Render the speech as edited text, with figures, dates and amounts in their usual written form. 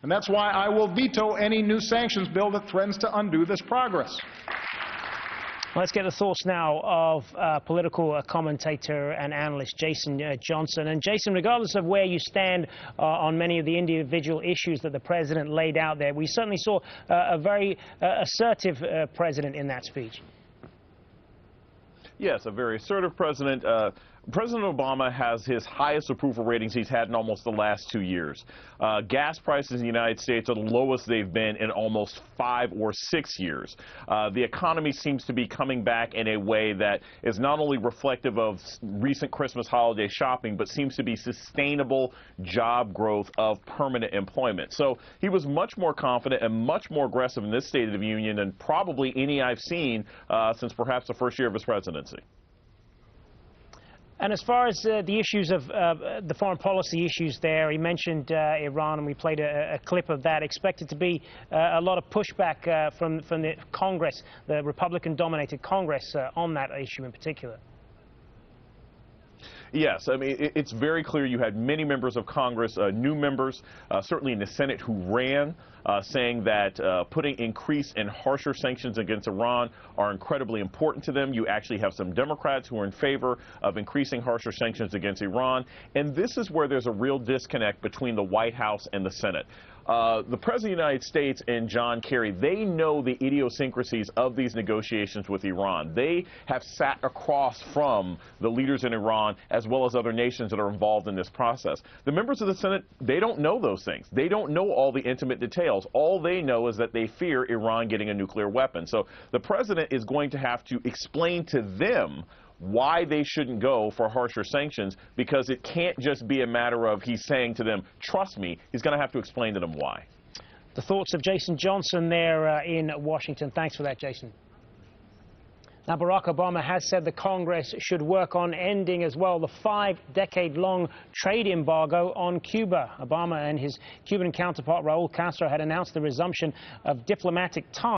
And that's why I will veto any new sanctions bill that threatens to undo this progress. Let's get the thoughts now of political commentator and analyst Jason Johnson. And Jason, regardless of where you stand on many of the individual issues that the president laid out there, we certainly saw a very assertive president in that speech. Yes, a very assertive president. President Obama has his highest approval ratings he's had in almost the last 2 years. Gas prices in the United States are the lowest they've been in almost 5 or 6 years. The economy seems to be coming back in a way that is not only reflective of recent Christmas holiday shopping, but seems to be sustainable job growth of permanent employment. So he was much more confident and much more aggressive in this State of the Union than probably any I've seen since perhaps the first year of his presidency. And as far as the issues of the foreign policy issues there, he mentioned Iran, and we played a clip of that. Expected to be a lot of pushback from the Congress, the Republican-dominated Congress, on that issue in particular. Yes, I mean, it's very clear you had many members of Congress, new members, certainly in the Senate, who ran, saying that putting increased and harsher sanctions against Iran are incredibly important to them. You actually have some Democrats who are in favor of increasing harsher sanctions against Iran. And this is where there's a real disconnect between the White House and the Senate. The President of the United States and John Kerry, they know the idiosyncrasies of these negotiations with Iran. They have sat across from the leaders in Iran as well as other nations that are involved in this process. The members of the Senate, they don't know those things. They don't know all the intimate details. All they know is that they fear Iran getting a nuclear weapon. So the President is going to have to explain to them why they shouldn't go for harsher sanctions, because it can't just be a matter of he's saying to them, trust me. He's going to have to explain to them why. The thoughts of Jason Johnson there in Washington. Thanks for that, Jason. Now, Barack Obama has said the Congress should work on ending as well the 5-decade-long trade embargo on Cuba. Obama and his Cuban counterpart, Raul Castro, had announced the resumption of diplomatic ties